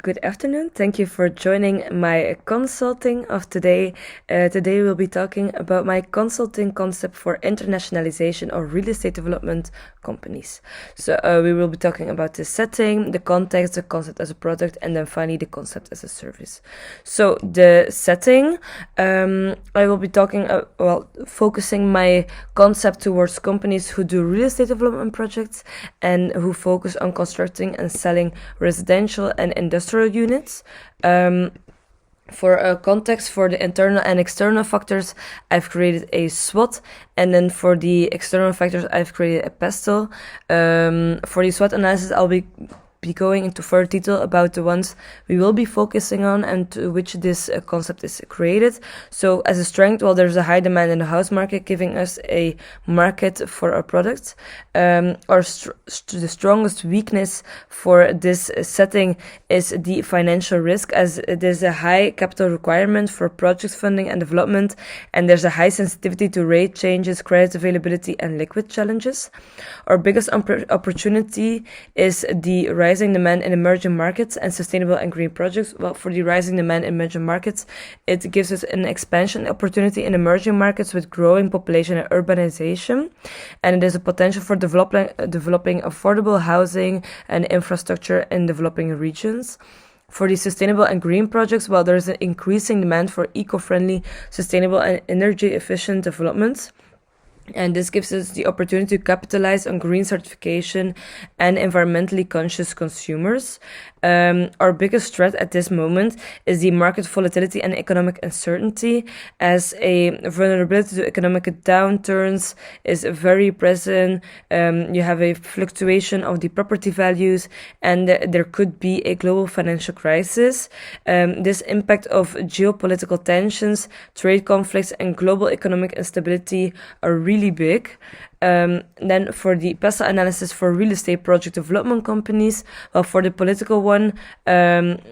Good afternoon. Thank you for joining my consulting of today. Today we'll be talking about my consulting concept for internationalization of real estate development companies. So we will be talking about the setting, the context, the concept as a product, and then finally the concept as a service. So the setting, I will be talking, focusing my concept towards companies who do real estate development projects and who focus on constructing and selling residential and industrial units. For a context for the internal and external factors, I've created a SWOT, and then for the external factors, I've created a PESTEL. For the SWOT analysis, I'll be going into further detail about the ones we will be focusing on and to which this concept is created. So as a strength, there's a high demand in the house market, giving us a market for our products. The strongest weakness for this setting is the financial risk, as there's a high capital requirement for project funding and development, and there's a high sensitivity to rate changes, credit availability, and liquid challenges. Our biggest opportunity is the rising demand in emerging markets and sustainable and green projects. Well, for the rising demand in emerging markets, it gives us an expansion opportunity in emerging markets with growing population and urbanization, and it is a potential for developing affordable housing and infrastructure in developing regions. For the sustainable and green projects, there is an increasing demand for eco-friendly, sustainable and energy-efficient developments. And this gives us the opportunity to capitalize on green certification and environmentally conscious consumers. Our biggest threat at this moment is the market volatility and economic uncertainty, as a vulnerability to economic downturns is very present. You have a fluctuation of the property values, and there could be a global financial crisis. This impact of geopolitical tensions, trade conflicts, and global economic instability are really big. Then for the PESA analysis for real estate project development companies, for the political one,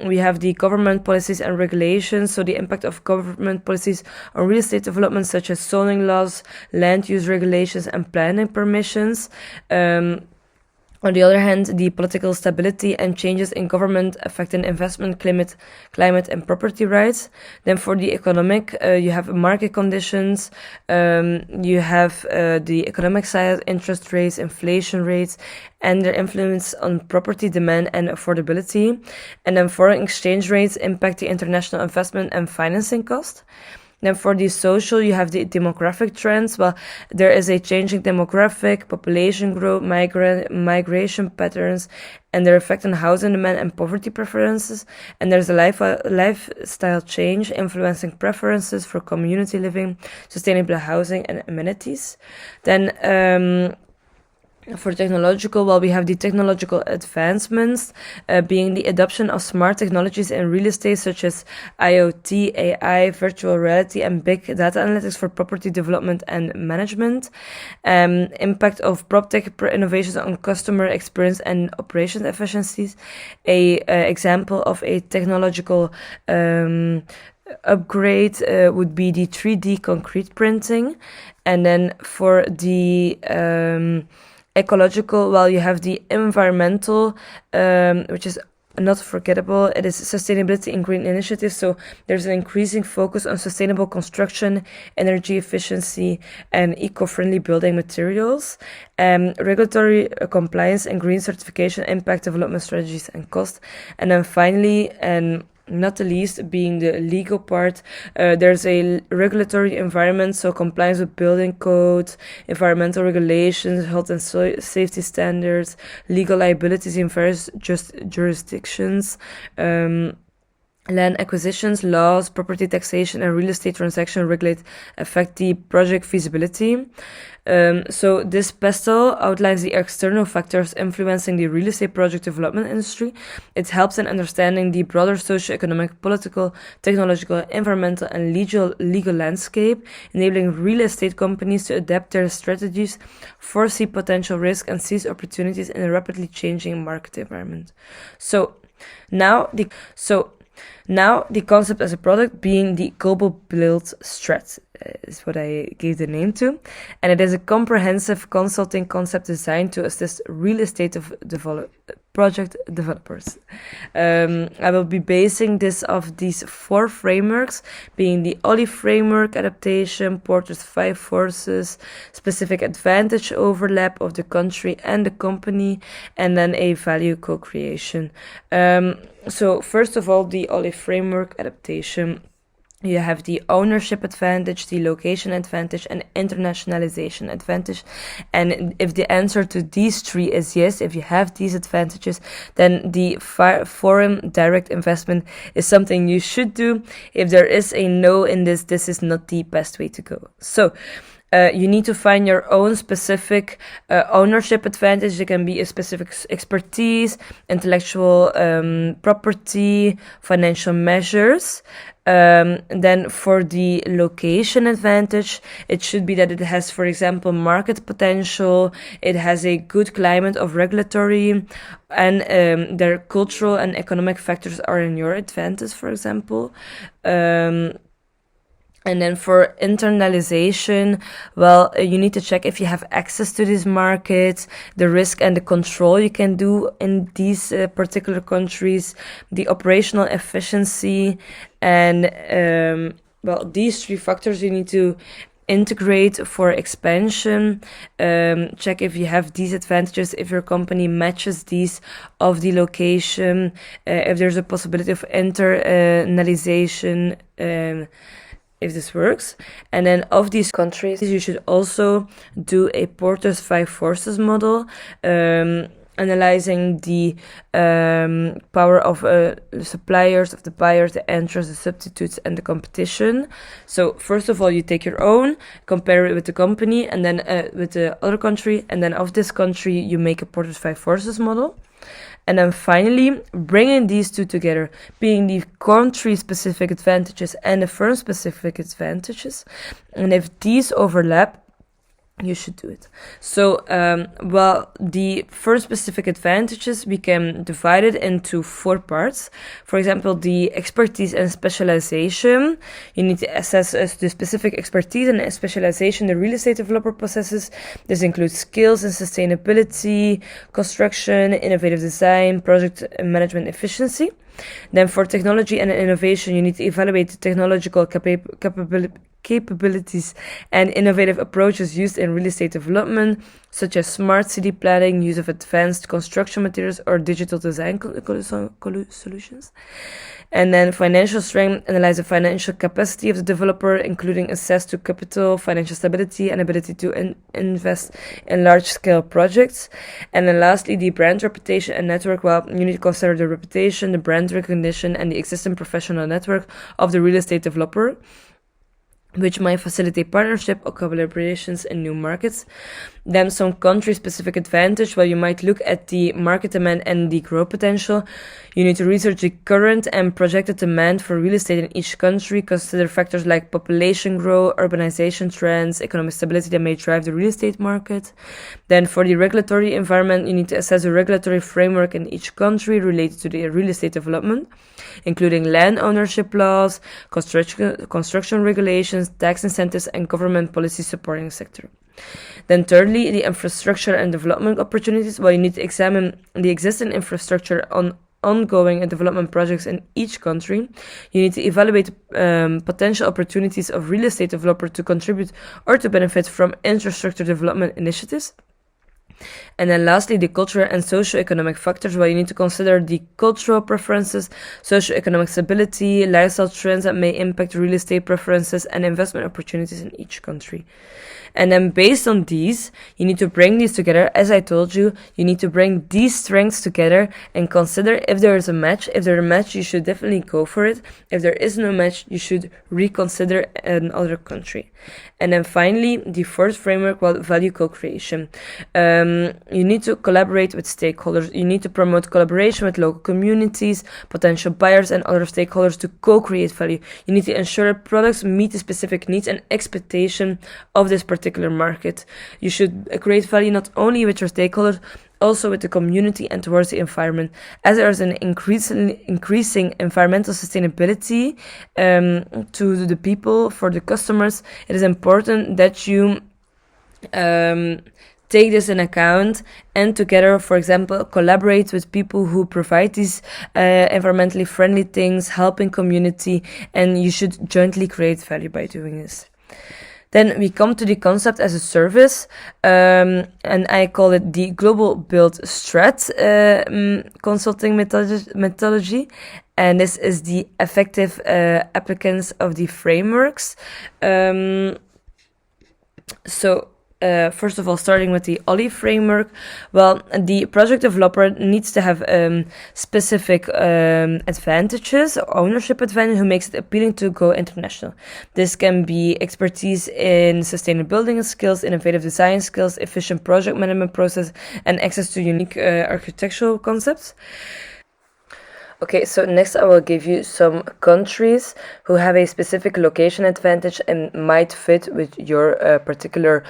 we have the government policies and regulations. So the impact of government policies on real estate development, such as zoning laws, land use regulations, and planning permissions. On the other hand, the political stability and changes in government affecting investment, climate and property rights. Then for the economic, you have market conditions, you have the economic side, interest rates, inflation rates, and their influence on property demand and affordability. And then foreign exchange rates impact the international investment and financing cost. Then for the social, you have the demographic trends. There is a changing demographic, population growth, migration patterns, and their effect on housing demand and poverty preferences. And there's a lifestyle change influencing preferences for community living, sustainable housing, and amenities. Then for technological, we have the technological advancements, being the adoption of smart technologies in real estate, such as IoT, AI, virtual reality, and big data analytics for property development and management. Impact of PropTech innovations on customer experience and operations efficiencies. Example of a technological upgrade would be the 3D concrete printing. And then for the ecological, you have the environmental, which is not forgettable. It is sustainability and green initiatives. So there's an increasing focus on sustainable construction, energy efficiency, and eco-friendly building materials. Regulatory compliance and green certification impact development strategies and cost. And then finally, and not the least, being the legal part, there's a regulatory environment, so compliance with building codes, environmental regulations, health and safety standards, legal liabilities in various jurisdictions, land acquisitions, laws, property taxation, and real estate transaction affect the project feasibility. So this PESTEL outlines the external factors influencing the real estate project development industry. It helps in understanding the broader socio-economic, political, technological, environmental, and legal landscape, enabling real estate companies to adapt their strategies, foresee potential risk, and seize opportunities in a rapidly changing market environment. Now, the concept as a product being the global build strat is what I gave the name to, and it is a comprehensive consulting concept designed to assist real estate project developers. I will be basing this off these 4 frameworks, being the OLI framework, adaptation, Porter's 5 forces, specific advantage overlap of the country and the company, and then a value co-creation. So first of all, the OLI framework, adaptation. You have the ownership advantage, the location advantage, and internationalization advantage. And if the answer to these 3 is yes, if you have these advantages, then the foreign direct investment is something you should do. If there is a no in this is not the best way to go. So you need to find your own specific ownership advantage. It can be a specific expertise, intellectual property, financial measures. Then for the location advantage, it should be that it has, for example, market potential, it has a good climate of regulatory, and their cultural and economic factors are in your advantage, for example. And then for internalization, well, you need to check if you have access to these markets, the risk and the control you can do in these particular countries, the operational efficiency, and well, these 3 factors you need to integrate for expansion. Check if you have these advantages, if your company matches these of the location, if there's a possibility of internalization, if this works. And then of these countries, you should also do a Porter's 5 forces model, analyzing the power of the suppliers, of the buyers, the entrants, the substitutes, and the competition. So first of all, you take your own, compare it with the company, and then with the other country, and then of this country, you make a Porter's 5 forces model. And then finally, bringing these 2 together, being the country-specific advantages and the firm-specific advantages. And if these overlap, you should do it. So, well, the first specific advantages, we can divide it into 4 parts. For example, the expertise and specialization. You need to assess the specific expertise and specialization the real estate developer possesses. This includes skills and sustainability, construction, innovative design, project management efficiency. Then for technology and innovation, you need to evaluate the technological capabilities and innovative approaches used in real estate development, such as smart city planning, use of advanced construction materials, or digital design solutions. And then financial strength, analyze the financial capacity of the developer, including access to capital, financial stability, and ability to invest in large-scale projects. And then lastly, the brand reputation and network. Well, you need to consider the reputation, the brand recognition, and the existing professional network of the real estate developer, which might facilitate partnership or collaborations in new markets. Then some country-specific advantage. Well, you might look at the market demand and the growth potential. You need to research the current and projected demand for real estate in each country. Consider factors like population growth, urbanization trends, economic stability that may drive the real estate market. Then for the regulatory environment, you need to assess the regulatory framework in each country related to the real estate development, including land ownership laws, construction regulations, tax incentives, and government policy supporting the sector. Then thirdly, the infrastructure and development opportunities. Well, you need to examine the existing infrastructure on ongoing development projects in each country. You need to evaluate potential opportunities of real estate developers to contribute or to benefit from infrastructure development initiatives. And then lastly, the cultural and socio-economic factors, where you need to consider the cultural preferences, socio-economic stability, lifestyle trends that may impact real estate preferences and investment opportunities in each country. And then based on these, you need to bring these together. As I told you, you need to bring these strengths together and consider if there is a match. If there is a match, you should definitely go for it. If there is no match, you should reconsider another country. And then finally, the fourth framework, well, value co-creation. You need to collaborate with stakeholders. You need to promote collaboration with local communities, potential buyers, and other stakeholders to co-create value. You need to ensure products meet the specific needs and expectation of this particular market. You should create value not only with your stakeholders, also with the community and towards the environment. As there is an increasing environmental sustainability to the people, for the customers, it is important that you take this in account and together, for example, collaborate with people who provide these environmentally friendly things, helping community, and you should jointly create value by doing this. Then we come to the concept as a service, and I call it the global build strat consulting methodology. And this is the effective applicants of the frameworks. First of all, starting with the OLI framework, well, the project developer needs to have specific advantages or ownership advantage who makes it appealing to go international. This can be expertise in sustainable building skills, innovative design skills, efficient project management process, and access to unique architectural concepts. Okay, so next I will give you some countries who have a specific location advantage and might fit with your particular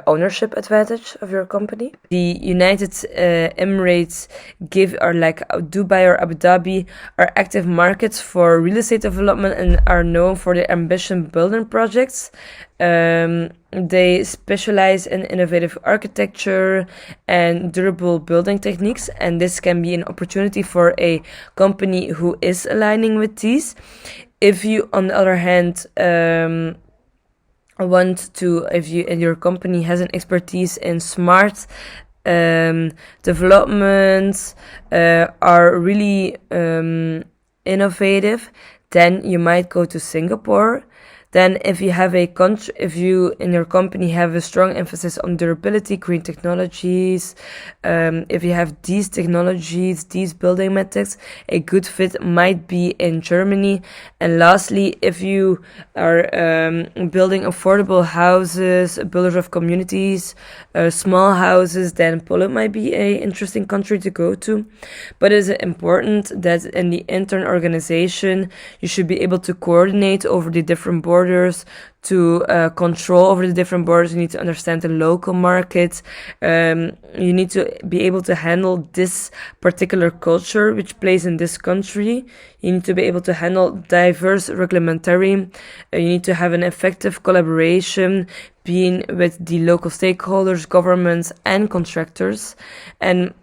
ownership advantage of your company. The United Emirates are like Dubai or Abu Dhabi are active markets for real estate development and are known for their ambition building projects. They specialize in innovative architecture and durable building techniques, and this can be an opportunity for a company who is aligning with these. If you, on the other hand, if you and your company has an expertise in smart developments, are really innovative, then you might go to Singapore. Then if you have if you in your company have a strong emphasis on durability, green technologies, if you have these technologies, these building methods, a good fit might be in Germany. And lastly, if you are building affordable houses, builders of communities, small houses, then Poland might be an interesting country to go to. But it is important that in the intern organization, you should be able to coordinate over the different borders, to control over the different borders. You need to understand the local market. You need to be able to handle this particular culture which plays in this country. You need to be able to handle diverse regulatory. You need to have an effective collaboration being with the local stakeholders, governments, and contractors. And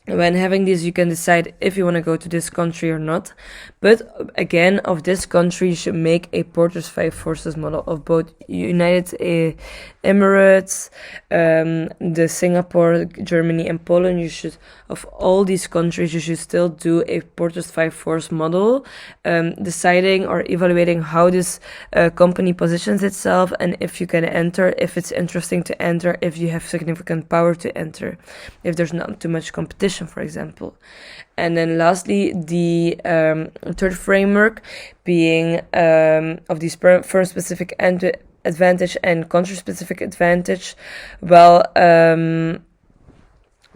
when having this, you can decide if you want to go to this country or not. But again, of this country, you should make a Porter's 5 forces model of both United Emirates, the Singapore, Germany, and Poland. Of all these countries, you should still do a Porter's 5 force model, deciding or evaluating how this company positions itself and if you can enter, if it's interesting to enter, if you have significant power to enter, if there's not too much competition, for example. And then lastly, the third framework being of these firm-specific advantage and country-specific advantage. Well,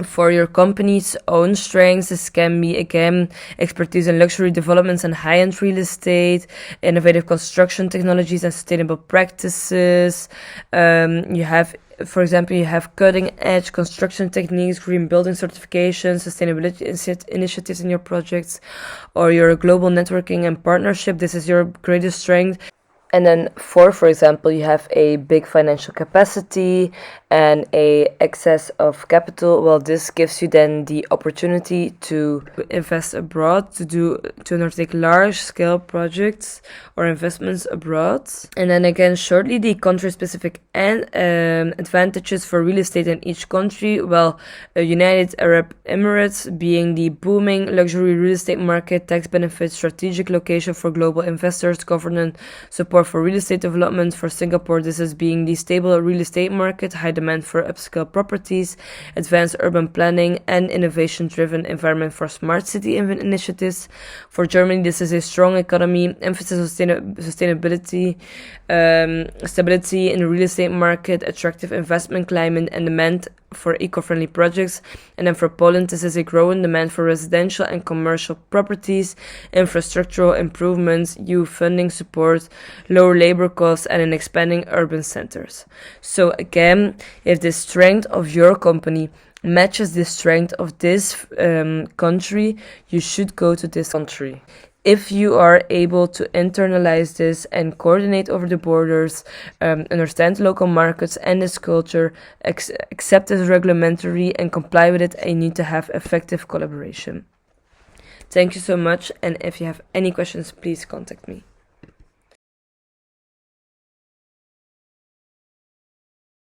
for your company's own strengths, this can be, again, expertise in luxury developments and high-end real estate, innovative construction technologies and sustainable practices. For example, you have cutting-edge construction techniques, green building certification, sustainability initiatives in your projects, or your global networking and partnership. This is your greatest strength. And then for example, you have a big financial capacity and a excess of capital. Well, this gives you then the opportunity to invest abroad, to undertake large-scale projects or investments abroad. And then again, shortly, the country-specific advantages for real estate in each country. Well, United Arab Emirates being the booming luxury real estate market, tax benefits, strategic location for global investors, government support for real estate development. For Singapore, this is being the stable real estate market, high demand for upscale properties, advanced urban planning, and innovation-driven environment for smart city initiatives. For Germany, this is a strong economy, emphasis on sustainability, stability in the real estate market, attractive investment climate, and demand for eco-friendly projects. And then for Poland, this is a growing demand for residential and commercial properties, infrastructural improvements, EU funding support, lower labor costs, and in expanding urban centers. So again, if the strength of your company matches the strength of this country, you should go to this country. If you are able to internalize this and coordinate over the borders, understand local markets and this culture, accept it regulatory and comply with it, and you need to have effective collaboration. Thank you so much, and if you have any questions, please contact me.